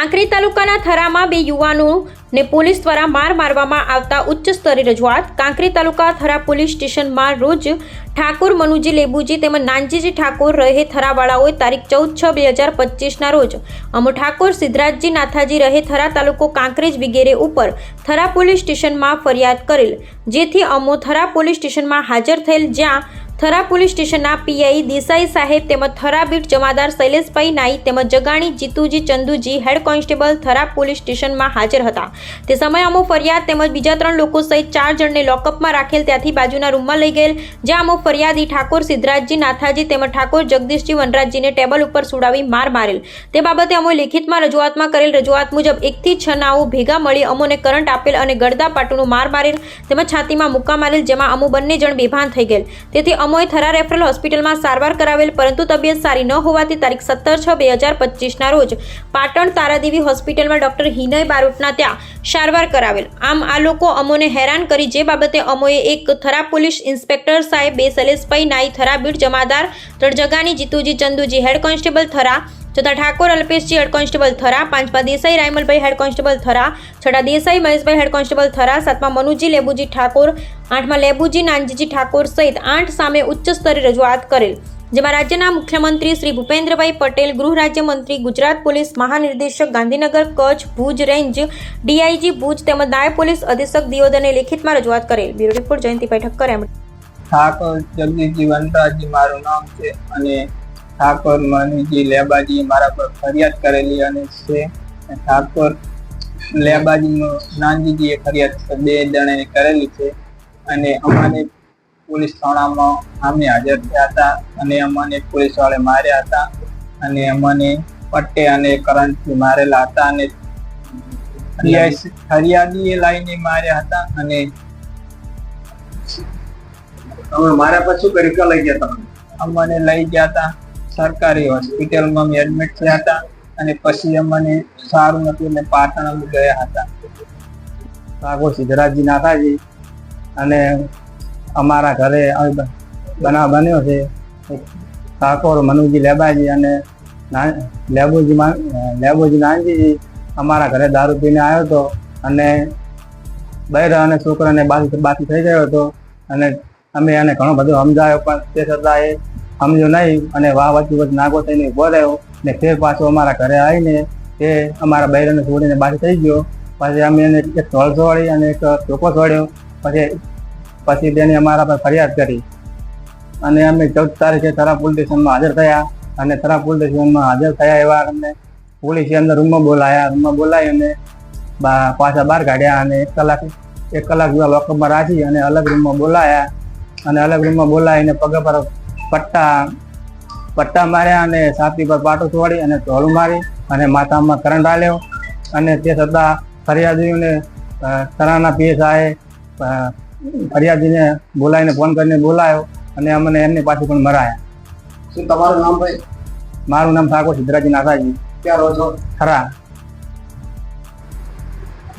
કાંકરેજ તાલુકાના થરામાં બે યુવાનોને પોલીસ દ્વારા મારવામાં આવતા ઉચ્ચ સ્તરીય રજૂઆત। કાંકરેજ તાલુકા થરા પોલીસ સ્ટેશનમાં રોજ ઠાકોર મનુજી લેબુજી તેમજ નાનજીજી ઠાકોર રહે થરાવાળાઓએ તારીખ 14/6/2025ના રોજ અમો ઠાકોર સિદ્ધરાજજી નાથાજી રહે થરા તાલુકો કાંકરેજ વગેરે ઉપર થરા પોલીસ સ્ટેશનમાં ફરિયાદ કરેલ, જેથી અમો થરા પોલીસ સ્ટેશનમાં હાજર થયેલ, જ્યાં થરા પોલીસ સ્ટેશનના પીઆઈ દેસાઈ સાહેબ તેમજ થરા બીટ જમાદાર શૈલેષભાઈ નાઈ તેમજ Jagani Jituji Chanduji head constable Thara police સ્ટેશનમાં હાજર હતા। તે સમયે અમો ફરિયાદ તેમજ બીજા 3 લોકો સહિત 4 જણને લોકઅપમાં રાખેલ, ત્યાંથી બાજુના રૂમમાં લઈ ગયેલ, જ્યાં અમો ફરિયાદી ઠાકોર સિદ્ધરાજજી નાથાજી તેમજ ઠાકોર જગદીશજી વનરાજજીને ટેબલ ઉપર સુડાવી મારેલ। તે બાબતે અમોએ લેખિતમાં રજૂઆતમાં કરેલ રજૂઆત મુજબ 1 થી 6 નાઓ ભેગા મળી અમોને કરંટ આપેલ અને ગળદા પાટુનો મારેલ તેમજ છાતીમાં મુક્કા મારેલ, જેમાં અમો બંને જણ બેભાન થઈ ગયેલ। તેથી અમોએ થરા રેફરલ હોસ્પિટલમાં સારવાર કરાવેલ, પરંતુ તબિયત સારી ન હોવાથી તારીખ 17/6/2025ના રોજ પાટણ તારાદેવી હોસ્પિટલમાં ડોક્ટર હિનય બારોટના ત્યાં સારવાર કરાવેલ। આમ આ લોકો અમોને હેરાન કરી, જે બાબતે અમોએ એક થરા પોલીસ ઇન્સ્પેક્ટર સાહેબ, 2 શૈલેષભાઈ નાઈ થરા બીટ જમાદાર, 3 Jagani Jituji Chanduji head constable Thara, 4 Thakor Alpeshji head constable Thara, 5 Desai Raymalbhai head constable Thara, 6 Desai Maheshbhai head constable Thara, 7 Manuji Lebuji Thakor, 8 Lebuji Nanjiji Thakor સહિત 8 સામે ઉચ્ચ સ્તરે રજૂઆત કરેલ, જેમાં રાજ્યના મુખ્યમંત્રી શ્રી ભૂપેન્દ્રભાઈ પટેલ, ગૃહ રાજ્યમંત્રી, ગુજરાત પોલીસ મહાનિર્દેશક ગાંધીનગર, કચ્છ, ભુજ રેન્જ ડીઆઈજી ભુજ તેમજ નાયબ પોલીસ અધિક્ષક દિયોદરને લેખિતમાં રજૂઆત કરેલ। Bureau report Jayantibhai Thakkar. ઠાકોર જગદીશજી વનરાજજી મારું નામ છે અને ઠાકોર મનુજી લેબાજી મારા પર ફરિયાદ કરેલી અને છે। ઠાકોર લેબાજી નાનજીજીએ ફરિયાદ 2 જણાને કરેલી છે અને અમારે પોલીસ થાણામાં અમે હાજર થયા હતા અને અમને પોલીસ વાળે માર્યા હતા અને અમને પટ્ટે અને કરંટથી મારેલા હતા અને ફરિયાદીએ લાઈને માર્યા હતા અને માર્યા પછી શું કરી લઈ ગયા તમે? અમને લઈ ગયા હતા સરકારી હોસ્પિટલમાં અમે એડમિટ થયા હતા અને પછી અમને સારું નતું એટલે પાટણ અમે ગયા હતા। ઠાકોર સિદ્ધરાજજી નાથાજી અને અમારા ઘરે બનાવ બન્યો છે। ઠાકોર મનુજી લેબાજી અને લેબુજી નાનજીજી અમારા ઘરે દારૂ પીને આવ્યો હતો અને બૈરા અને છોકરાને બાકી થઈ ગયો હતો અને અમે એને ઘણો બધો સમજાયો, પણ તે છતાં એ સમજો નહીં અને વચ્ચે નાગો થઈને ઉભો રહ્યો ને ફેર પાછો અમારા ઘરે આવીને એ અમારા બૈરાને છોડીને બાકી થઈ ગયો। પછી અમે એને એક ઢોલ છોડી અને એક ચોકો છોડ્યો, પછી તેની અમારા પર ફરિયાદ કરી અને અમે 14 તારીખે થરા પોલીસ સ્ટેશનમાં હાજર થયા અને થરા પોલીસ સ્ટેશનમાં હાજર થયા એવા અમને પોલીસે અંદર રૂમમાં બોલાવી અને પાછા બહાર કાઢ્યા અને 1 કલાક જેવા લોકઅપમાં રાખી અને અલગ રૂમમાં બોલાયા અને અલગ રૂમમાં બોલાવીને પગ પર પટ્ટા માર્યા અને છાતી પર પાટો છોડી અને ઢોલ મારી અને માથામાં કરંટ આલ્યો અને તે છતાં ફરિયાદીઓને થરાના પીએસઆઈએ ફરિયાદીને બોલાવીને ફોન કરીને બોલાયો અને અમને એમની પાસે પણ મરાયા। શું તમારું નામ ભાઈ? મારું નામ ઠાકોર સિદ્ધરાજજી નાથાજી। ક્યાં રહો છો? થરા।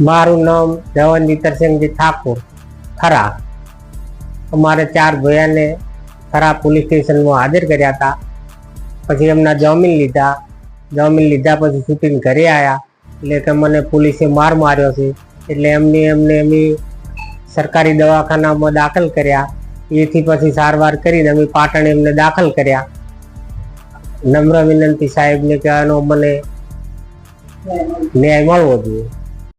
મારું નામ જવનજી તરસિંહજી ઠાકોર, થરા। અમારે 4 ભાઈઓને થરા પોલીસ સ્ટેશનમાં હાજર કર્યા હતા, પછી એમના જામીન લીધા પછી છૂટીને ઘરે આવ્યા એટલે કે મને પોલીસે માર્યો છે એટલે એમની સરકારી દવાખાનામાં દાખલ કર્યા। એથી પછી સારવાર કરીને અમે પાટણ એમને દાખલ કર્યા। નમ્ર વિનંતી સાહેબને કે આનો મને ન્યાય મળવો જોઈએ।